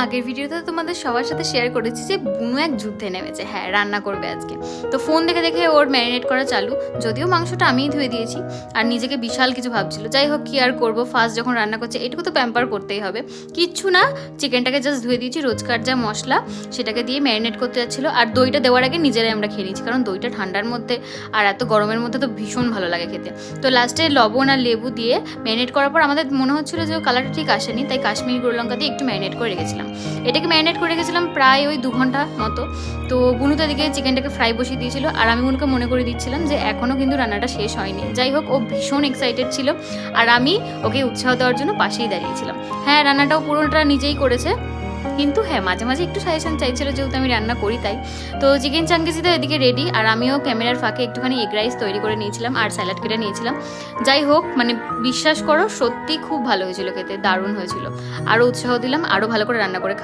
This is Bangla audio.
আগের ভিডিওতে তোমাদের সবার সাথে শেয়ার করেছি যে বুনু এক যুদ্ধে নেমেছে, হ্যাঁ রান্না করবে আজকে। তো ফোন দেখে দেখে ওর ম্যারিনেট করা চালু, যদিও মাংসটা আমিই ধুয়ে দিয়েছি আর নিজেকে বিশাল কিছু ভাবছিল। যাই হোক, কি আর করবো, ফার্স্ট যখন রান্না করছে এটুকু তো প্যাম্পার করতেই হবে। কিচ্ছু না, চিকেনটাকে জাস্ট ধুয়ে দিয়েছি, রোজকার যা মশলা সেটাকে দিয়ে ম্যারিনেট করতে যাচ্ছিলো। আর দইটা দেওয়ার আগে নিজেরাই আমরা খেয়ে নিয়েছি, কারণ দইটা ঠান্ডার মধ্যে আর এত গরমের মধ্যে তো ভীষণ ভালো লাগে খেতে। তো লাস্টে লবণ আর লেবু দিয়ে ম্যারিনেট করার পর আমাদের মনে হচ্ছিলো যে কালারটা ঠিক আসেনি, তাই কাশ্মীরি গুঁড়ো লঙ্কা দিয়ে একটু ম্যারিনেট করে রেখেছিলাম। এটাকে ম্যারিনেট করে রেখেছিলাম প্রায় ওই 2 ঘন্টা মতো। তো বুনুতে দিকে চিকেনটাকে ফ্রাই বসিয়ে দিয়েছিল, আর আমি বুনুকে মনে করে দিচ্ছিলাম যে এখনও কিন্তু রান্নাটা শেষ হয়নি। যাই হোক, ও ভীষণ এক্সাইটেড ছিল আর আমি ওকে উৎসাহ দেওয়ার জন্য পাশেই দাঁড়িয়েছিলাম। হ্যাঁ, রান্নাটাও পুরোটা নিজেই করেছে, কিন্তু হ্যাঁ মাঝে মাঝে একটু সাজেশন চাইছিল, যেহেতু আমি রান্না করি তাই। তো চিকেন চাঙ্গিসি তো এদিকে রেডি, আর আমিও ক্যামেরার ফাঁকে একটুখানি এগ রাইস তৈরি করে নিয়েছিলাম আর স্যালাড কেটে নিয়েছিলাম। যাই হোক, মানে বিশ্বাস করো সত্যি খুব ভালো হয়েছিল খেতে, দারুণ হয়েছিল। আরও উৎসাহ দিলাম আরও ভালো করে রান্না করে খাও।